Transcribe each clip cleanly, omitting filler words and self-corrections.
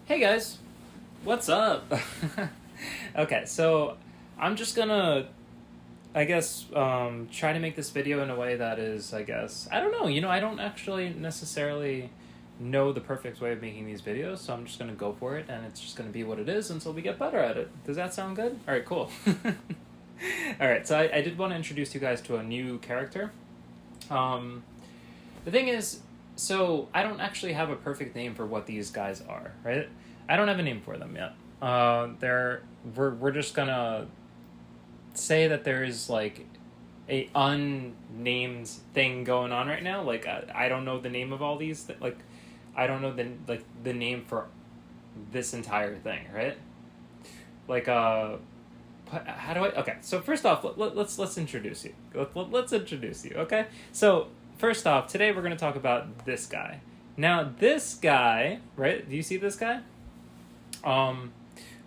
Hey guys, what's up? Okay, so I'm just gonna, try to make this video in a way that is, I don't know, I don't actually necessarily know the perfect way of making these videos, so I'm just gonna go for it, and it's just gonna be what it is until we get better at it. Does that sound good? Alright, cool. Alright, so I did want to introduce you guys to a new character. The thing is, so I don't actually have a perfect name for what these guys are, right? I don't have a name for them yet. We're just gonna say that there is like a unnamed thing going on right now. Like I don't know the name of all these. Like I don't know the name for this entire thing, right? Like how do I? Okay, so first off, let's introduce you. Let's introduce you. Okay, so first off, today we're gonna talk about this guy. Now this guy, right? Do you see this guy?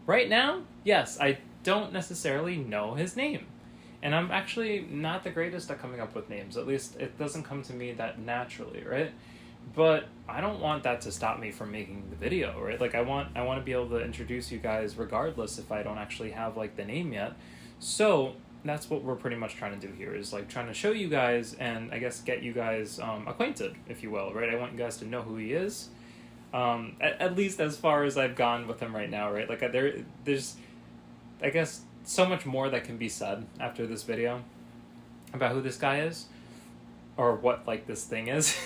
Right now, yes, I don't necessarily know his name. And I'm actually not the greatest at coming up with names. At least it doesn't come to me that naturally, right? But I don't want that to stop me from making the video, right? Like I want to be able to introduce you guys regardless if I don't actually have like the name yet. So that's what we're pretty much trying to do here, is like trying to show you guys and I guess get you guys acquainted, if you will, right? I want you guys to know who he is. At least as far as I've gone with him right now, right? Like there's, I guess, so much more that can be said after this video about who this guy is, or what like this thing is.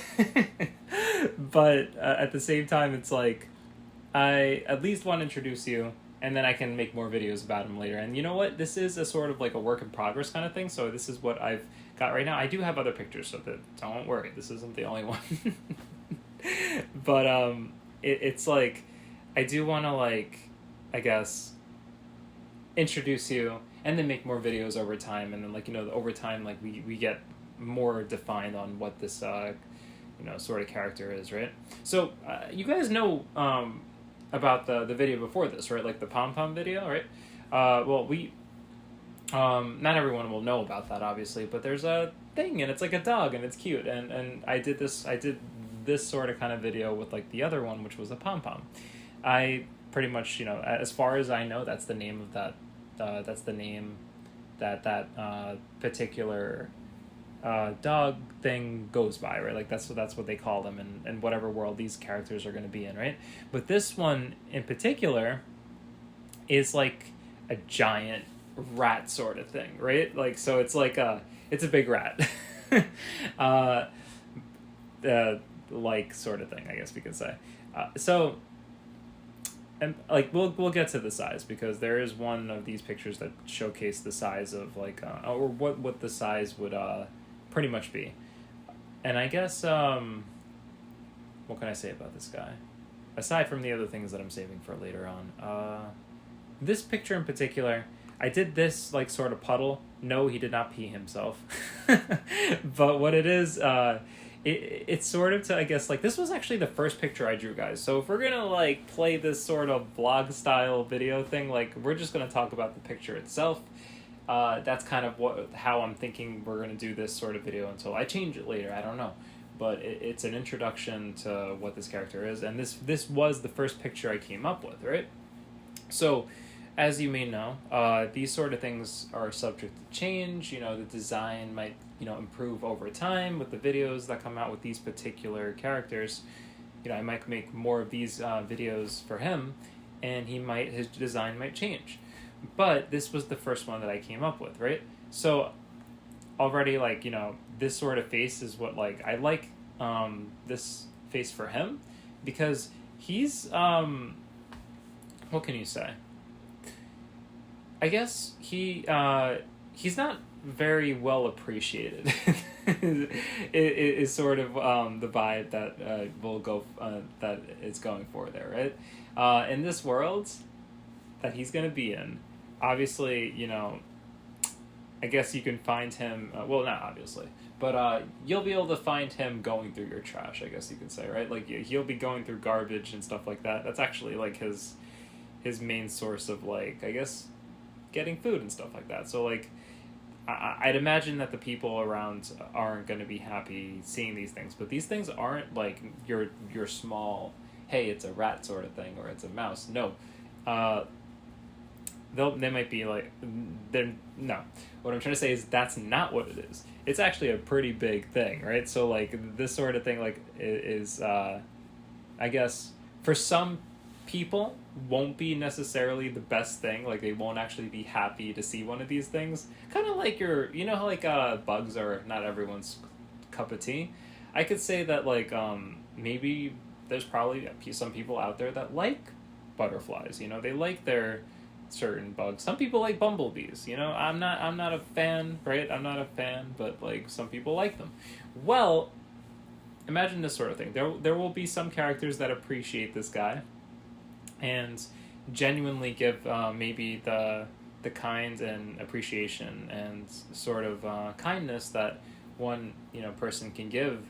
But at the same time, it's like I at least want to introduce you, and then I can make more videos about him later. And you know what? This is a sort of like a work in progress kind of thing. So this is what I've got right now. I do have other pictures, so that don't worry. This isn't the only one. But it's like I do want to like I guess introduce you and then make more videos over time, and then like over time like we get more defined on what this sort of character is, right? So you guys know about the video before this, right? Like the pom pom video, right? Well, we not everyone will know about that obviously, but there's a thing and it's like a dog and it's cute, and I did this sort of kind of video with like the other one, which was a pom pom. I pretty much, as far as I know, that's the name of that. That's the name that particular dog thing goes by, right? Like that's what they call them in whatever world these characters are going to be in, right? But this one in particular is like a giant rat sort of thing, right? Like so, it's like it's a big rat. Like sort of thing, I guess we could say. So, and like we'll get to the size, because there is one of these pictures that showcase the size of like or what the size would pretty much be. And I guess what can I say about this guy aside from the other things that I'm saving for later on? This picture in particular, I did this like sort of puddle. No, he did not pee himself. But what it is, it's sort of to, I guess, like, this was actually the first picture I drew, guys. So if we're gonna, like, play this sort of vlog-style video thing, like, we're just gonna talk about the picture itself. That's kind of how I'm thinking we're gonna do this sort of video until I change it later. I don't know. But it's an introduction to what this character is, and this was the first picture I came up with, right? So, as you may know, these sort of things are subject to change. The design might, improve over time with the videos that come out with these particular characters. I might make more of these videos for him, and his design might change. But this was the first one that I came up with, right? So already, like, this sort of face is what, like, I like this face for him, because he's, what can you say? I guess he's not very well appreciated. is sort of the vibe that we'll go that it's going for there, right? In this world that he's gonna be in, obviously, I guess you can find him. Well, not obviously, but you'll be able to find him going through your trash, I guess you could say, right? Like he'll be going through garbage and stuff like that. That's actually like his main source of, like, I guess, getting food and stuff like that. So like I'd imagine that the people around aren't going to be happy seeing these things, but these things aren't like your small hey, it's a rat sort of thing, or it's a mouse. No. They might be like, they're, no. What I'm trying to say is that's not what it is. It's actually a pretty big thing, right? So, like, this sort of thing, like, is, I guess, for some people, won't be necessarily the best thing. Like, they won't actually be happy to see one of these things. Kind of like you know how, like, bugs are not everyone's cup of tea? I could say that, like, maybe there's probably some people out there that like butterflies, you know? They like their certain bugs. Some people like bumblebees, you know? I'm not a fan, right? I'm not a fan, but, like, some people like them. Well, imagine this sort of thing. There will be some characters that appreciate this guy and genuinely give maybe the kind and appreciation and sort of kindness that one, you know, person can give,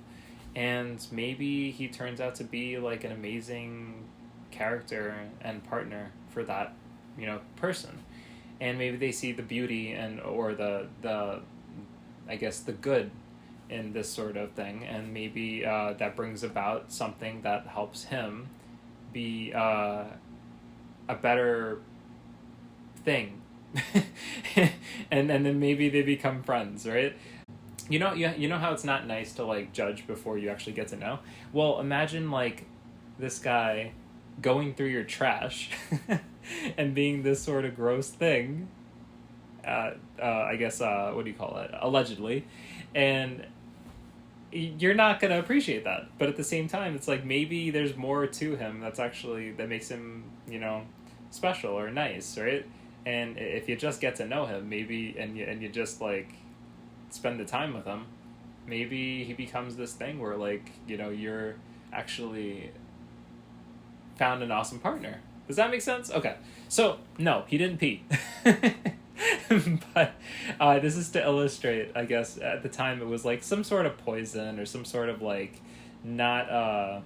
and maybe he turns out to be like an amazing character and partner for that, you know, person, and maybe they see the beauty and or the I guess the good in this sort of thing, and maybe that brings about something that helps him be a better thing. and then maybe they become friends, right? You know how it's not nice to, like, judge before you actually get to know? Well, imagine, like, this guy going through your trash and being this sort of gross thing, I guess, what do you call it? Allegedly. And you're not going to appreciate that. But at the same time, it's like maybe there's more to him that makes him, you know, special or nice, right? And if you just get to know him, maybe, and you just, like, spend the time with him, maybe he becomes this thing where, like, you know, you're actually found an awesome partner. Does that make sense? Okay. So, no, he didn't pee. But this is to illustrate, I guess, at the time it was, like, some sort of poison or some sort of, like, not,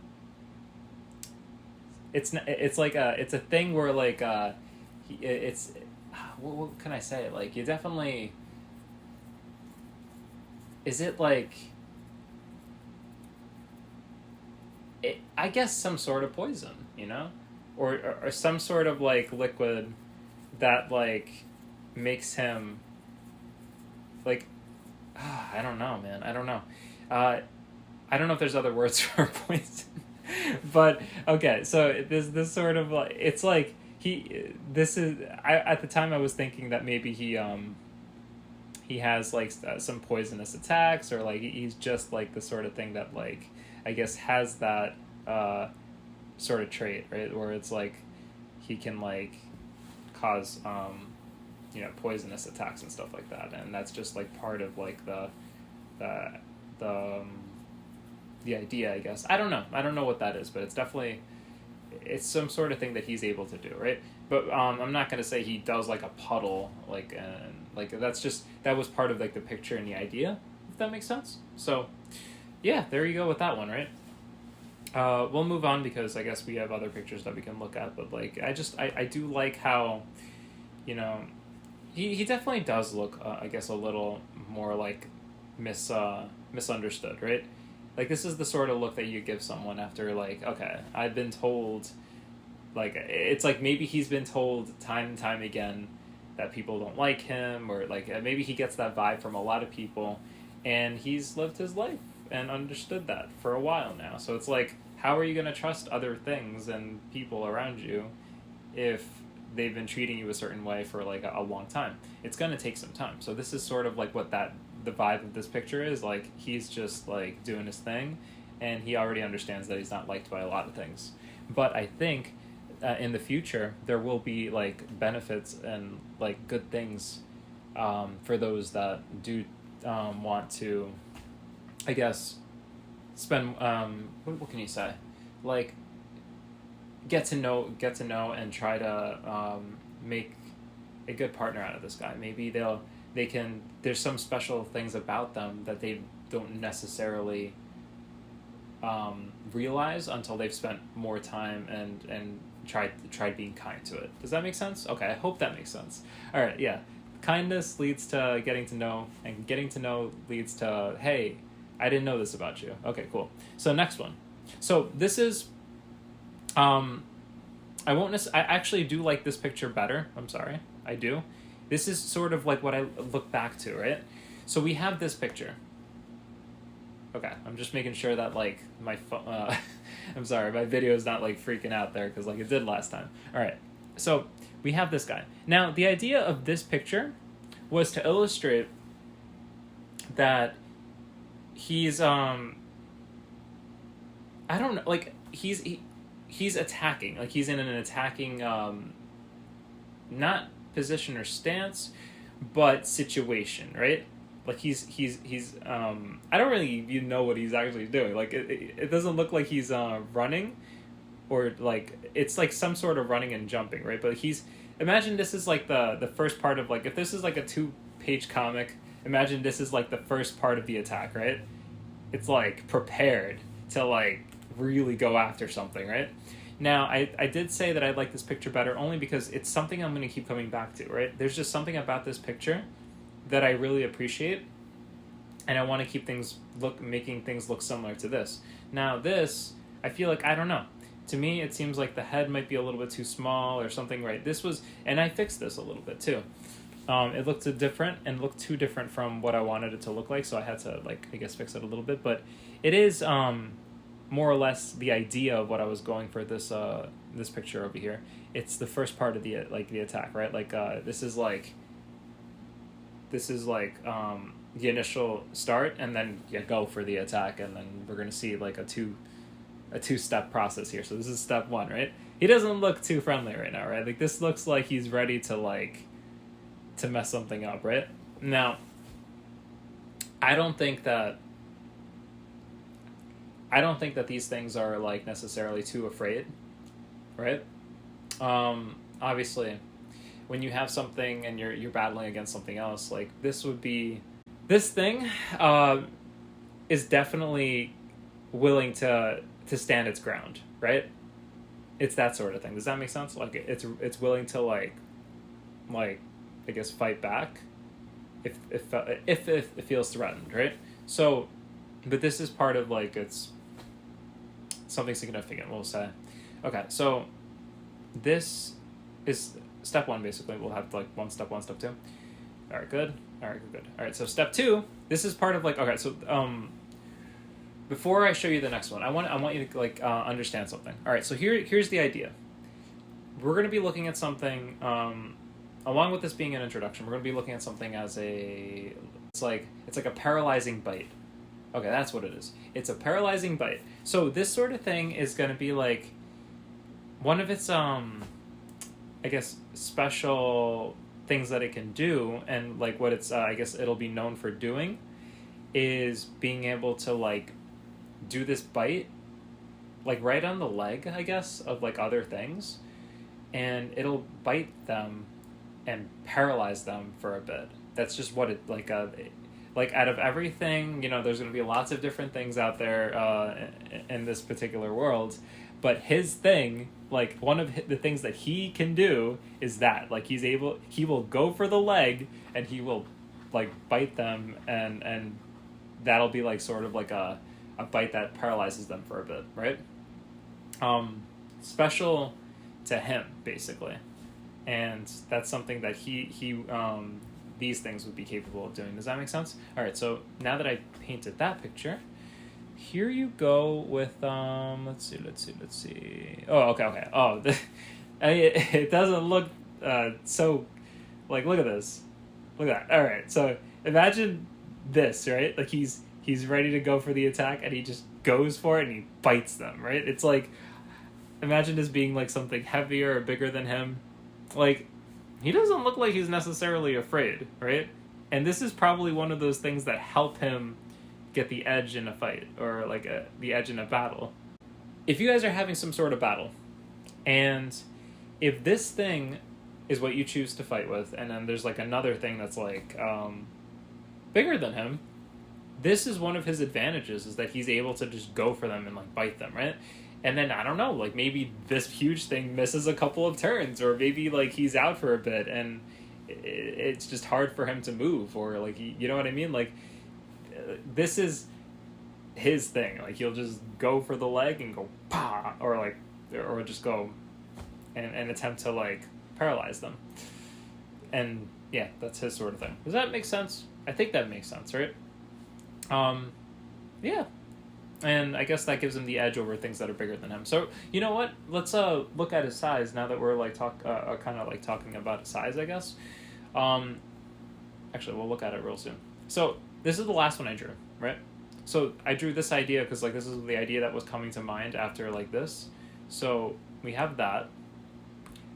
it's a thing where, like, it's, what can I say? Like, you definitely, is it, like, I guess some sort of poison, you know? Or some sort of, like, liquid that, like, makes him, like, I don't know, man. I don't know. I don't know if there's other words for poison. But, okay, so this sort of, like, it's like, at the time I was thinking that maybe he has, like, some poisonous attacks, or, like, he's just, like, the sort of thing that, like, I guess has that sort of trait, right, where it's like he can, like, cause you know, poisonous attacks and stuff like that, and that's just, like, part of, like, the idea, I guess. I don't know what that is, but it's definitely, it's some sort of thing that he's able to do, right? But I'm not going to say he does, like, a puddle, like, and, like, that was part of, like, the picture and the idea, if that makes sense. So, yeah, there you go with that one, right? We'll move on because I guess we have other pictures that we can look at, but, like, I do like how, you know, he definitely does look, I guess, a little more, like, misunderstood, right? Like, this is the sort of look that you give someone after, like, okay, I've been told, like, it's like maybe he's been told time and time again that people don't like him, or, like, maybe he gets that vibe from a lot of people, and he's lived his life and understood that for a while now. So it's like, how are you going to trust other things and people around you if they've been treating you a certain way for, like, a long time? It's going to take some time. So this is sort of like what the vibe of this picture is. Like, he's just, like, doing his thing, and he already understands that he's not liked by a lot of things. But I think in the future there will be, like, benefits and, like, good things for those that do want to, I guess, spend what can you say, like, get to know and try to make a good partner out of this guy. Maybe there's some special things about them that they don't necessarily realize until they've spent more time and tried being kind to it. Does that make sense? Okay, I hope that makes sense. All right, yeah. Kindness leads to getting to know, and getting to know leads to, hey, I didn't know this about you. Okay, cool. So next one. So this is I won't I actually do like this picture better. I'm sorry. I do. This is sort of like what I look back to, right? So we have this picture. Okay, I'm just making sure that like my I'm sorry, my video is not like freaking out there because like it did last time. All right, so we have this guy. Now the idea of this picture was to illustrate that he's I don't know, like he's attacking, like he's in an attacking not position or stance, but situation, right? Like he's I don't really even know what he's actually doing. Like it doesn't look like he's running, or like it's like some sort of running and jumping, right? But imagine this is like the first part of, like, if this is like a 2-page comic, imagine this is like the first part of the attack, right? It's like prepared to like really go after something, right? Now, I did say that I like this picture better only because it's something I'm going to keep coming back to, right? There's just something about this picture that I really appreciate, and I want to keep making things look similar to this. Now, this, I feel like, I don't know. To me, it seems like the head might be a little bit too small or something, right? And I fixed this a little bit too. It looked too different from what I wanted it to look like, so I had to, like, I guess, fix it a little bit. But it is more or less the idea of what I was going for this picture over here. It's the first part of the attack, right? Like this is like the initial start, and then you go for the attack, and then we're gonna see like a two-step process here. So this is step 1, right? He doesn't look too friendly right now, right? Like this looks like he's ready to mess something up, right? Now, I don't think that these things are like necessarily too afraid, right? Obviously, when you have something and you're battling against something else, like this thing is definitely willing to stand its ground, right? It's that sort of thing. Does that make sense? Like it's willing to like I guess fight back if it feels threatened, right? So, but this is part of like it's something significant, we'll say. Okay, so this is step 1, basically. We'll have like step 1, step 2. All right, good. All right, so step 2, this is part of like, okay, so before I show you the next one, I want you to like understand something. All right, so here's the idea. We're going to be looking at something, along with this being an introduction, we're going to be looking at something as it's like a paralyzing bite. Okay, that's what it is. It's a paralyzing bite. So this sort of thing is going to be like one of its I guess special things that it can do, and like what it's I guess it'll be known for doing is being able to like do this bite like right on the leg, I guess, of like other things, and it'll bite them and paralyze them for a bit. That's just what it like out of everything, there's going to be lots of different things out there in this particular world, but his thing, like one of the things that he can do is that, like he will go for the leg and he will like bite them, and that'll be like sort of like a bite that paralyzes them for a bit, right? Special to him, basically. And that's something that he these things would be capable of doing. Does that make sense? All right, so now that I painted that picture, here you go with let's see. Oh, okay. Oh, it doesn't look so like, look at this. Look at that. All right, so imagine this, right? Like he's ready to go for the attack, and he just goes for it and he bites them, right? It's like, imagine this being like something heavier or bigger than him. Like, he doesn't look like he's necessarily afraid, right? And this is probably one of those things that help him get the edge in a fight, or like the edge in a battle. If you guys are having some sort of battle, and if this thing is what you choose to fight with, and then there's like another thing that's like bigger than him, this is one of his advantages, is that he's able to just go for them and like bite them, right? And then, I don't know, like maybe this huge thing misses a couple of turns, or maybe like he's out for a bit and it's just hard for him to move, or like, you know what I mean? Like, this is his thing. Like, he'll just go for the leg and go, pah, or like or just go and attempt to like paralyze them. And yeah, that's his sort of thing. Does that make sense? I think that makes sense, right? Yeah. And I guess that gives him the edge over things that are bigger than him. So you know what? Let's look at his size now that we're like kind of like talking about his size, I guess. Actually, we'll look at it real soon. So this is the last one I drew, right? So I drew this idea because like this is the idea that was coming to mind after like this. So we have that.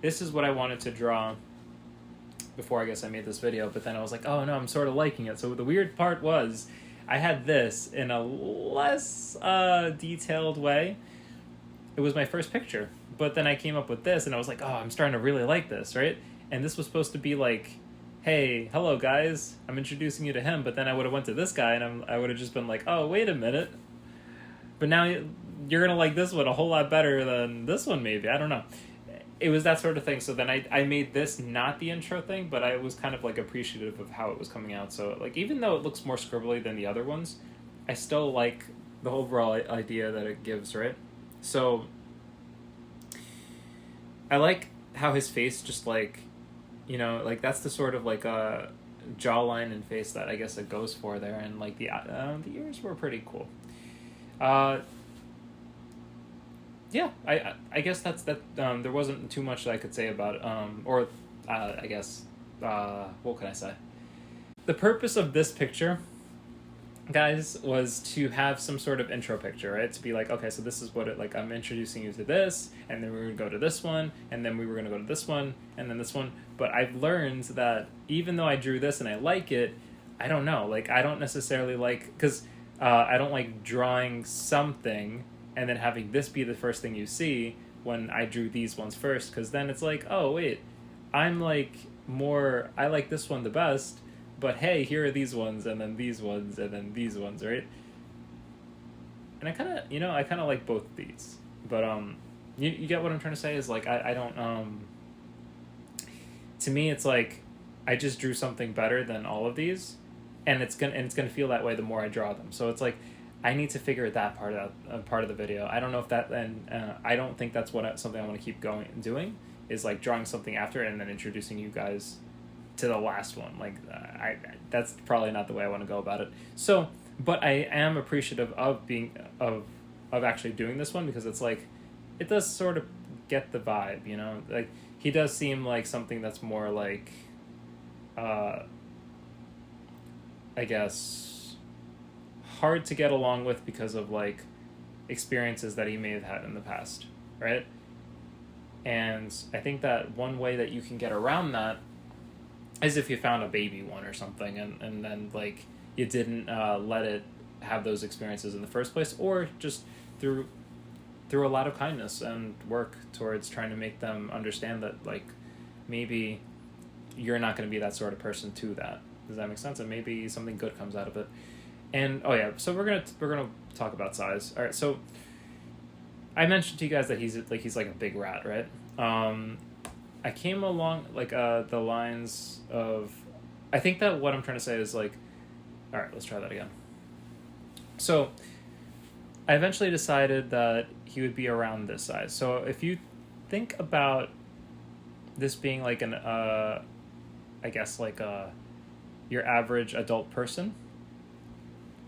This is what I wanted to draw before I guess I made this video, but then I was like, oh no, I'm sort of liking it. So the weird part was I had this in a less detailed way. It was my first picture, but then I came up with this and I was like, oh, I'm starting to really like this, right? And this was supposed to be like, hey, hello guys, I'm introducing you to him, but then I would have went to this guy and I would have just been like, oh, wait a minute. But now you're going to like this one a whole lot better than this one maybe, I don't know. It was that sort of thing. So then I made this not the intro thing, but I was kind of like appreciative of how it was coming out. So like even though it looks more scribbly than the other ones, I still like the overall idea that it gives, right? So I like how his face just like, you know, like that's the sort of like a jawline and face that I guess it goes for there, and like the ears were pretty cool. Yeah, I guess that's that. There wasn't too much that I could say about it. I guess what can I say? The purpose of this picture, guys, was to have some sort of intro picture, right? To be like, okay, so this is what it like. I'm introducing you to this, and then we're gonna go to this one, and then we were gonna go to this one, and then this one. But I've learned that even though I drew this and I like it, I don't know. Like I don't necessarily like because I don't like drawing something and then having this be the first thing you see when I drew these ones first, because then it's like, oh wait, I'm like more, I like this one the best, but hey, here are these ones, and then these ones, and then these ones, right? And I kind of like both of these, but you get what I'm trying to say is like I don't to me it's like I just drew something better than all of these, and it's gonna feel that way the more I draw them. So it's like I need to figure that part out, part of the video. I don't know if that, and I don't think that's something I want to keep doing, is like drawing something after and then introducing you guys to the last one. Like that's probably not the way I want to go about it. So, but I am appreciative of of actually doing this one, because it's like, it does sort of get the vibe, you know? Like he does seem like something that's more like, I guess, hard to get along with because of like experiences that he may have had in the past, right? And I think that one way that you can get around that is if you found a baby one or something, and then like you didn't let it have those experiences in the first place, or just through a lot of kindness and work towards trying to make them understand that like maybe you're not going to be that sort of person to that. Does that make sense? And maybe something good comes out of it. And oh yeah, so we're gonna talk about size. All right, so I mentioned to you guys that he's like a big rat, right? I came along like the lines of, I think that what I'm trying to say is like, all right, let's try that again. So I eventually decided that he would be around this size. So if you think about this being like an I guess like your average adult person,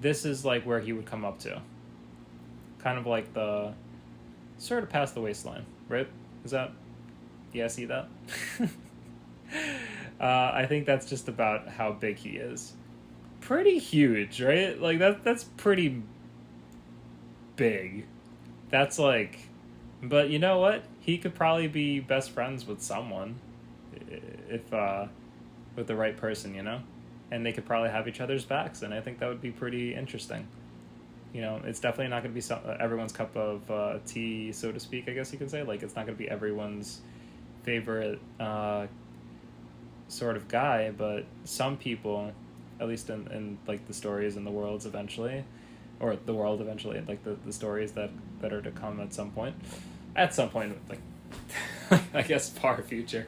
this is like where he would come up to. Kind of like the sort of past the waistline, right? Is that, yeah, see that? I think that's just about how big he is. Pretty huge, right? Like that's pretty big. That's like, but you know what? He could probably be best friends with someone if with the right person, you know? And they could probably have each other's backs, and I think that would be pretty interesting. You know, it's definitely not going to be everyone's cup of tea, so to speak, I guess you could say. Like, it's not going to be everyone's favorite sort of guy, but some people, at least in like the stories and the worlds eventually, or the world eventually, like the stories that are to come at some point, like, I guess far future,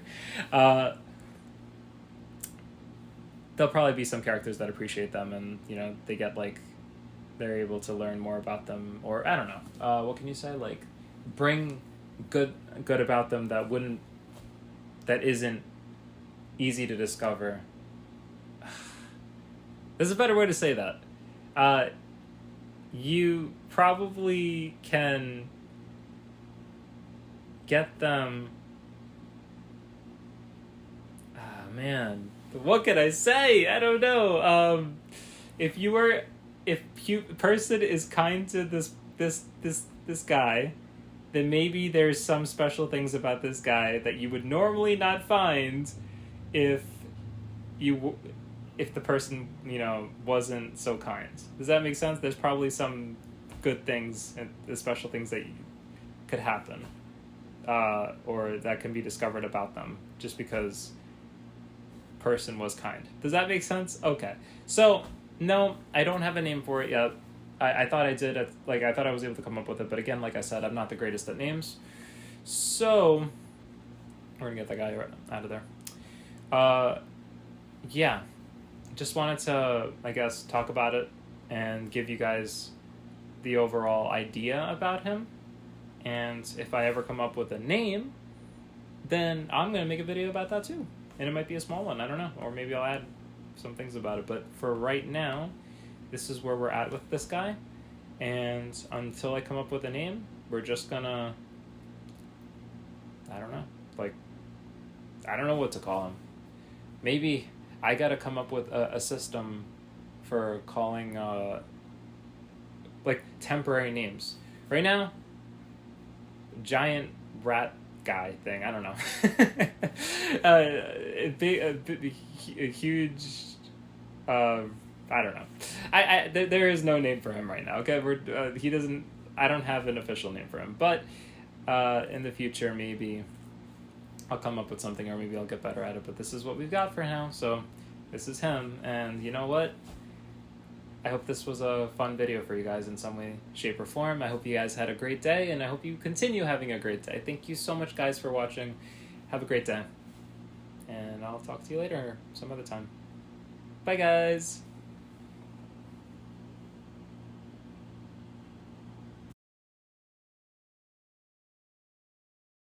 there'll probably be some characters that appreciate them, and you know, they get like, they're able to learn more about them, or I don't know, what can you say, like bring good about them that isn't easy to discover. There's a better way to say that. You probably can get them. Ah, man, what can I say? I don't know. If person is kind to this guy, then maybe there's some special things about this guy that you would normally not find if the person, wasn't so kind. Does that make sense? There's probably some good things and special things that could happen, or that can be discovered about them just because person was kind. Does that make sense? Okay. So, no, I don't have a name for it yet. I thought I did. I thought I was able to come up with it, but again, like I said, I'm not the greatest at names. So, we're gonna get that guy out of there. Yeah. Just wanted to, I guess, talk about it and give you guys the overall idea about him. And if I ever come up with a name, then I'm going to make a video about that too. And it might be a small one, I don't know. Or maybe I'll add some things about it. But for right now, this is where we're at with this guy. And until I come up with a name, we're just going to, I don't know. I don't know what to call him. Maybe I got to come up with a system for calling, temporary names. Right now, giant rat guy thing. I don't know. A huge. I don't know. There is no name for him right now. Okay, he doesn't. I don't have an official name for him, but in the future maybe I'll come up with something, or maybe I'll get better at it. But this is what we've got for now. So this is him, and you know what? I hope this was a fun video for you guys in some way, shape, or form. I hope you guys had a great day, and I hope you continue having a great day. Thank you so much, guys, for watching. Have a great day. And I'll talk to you later some other time. Bye, guys.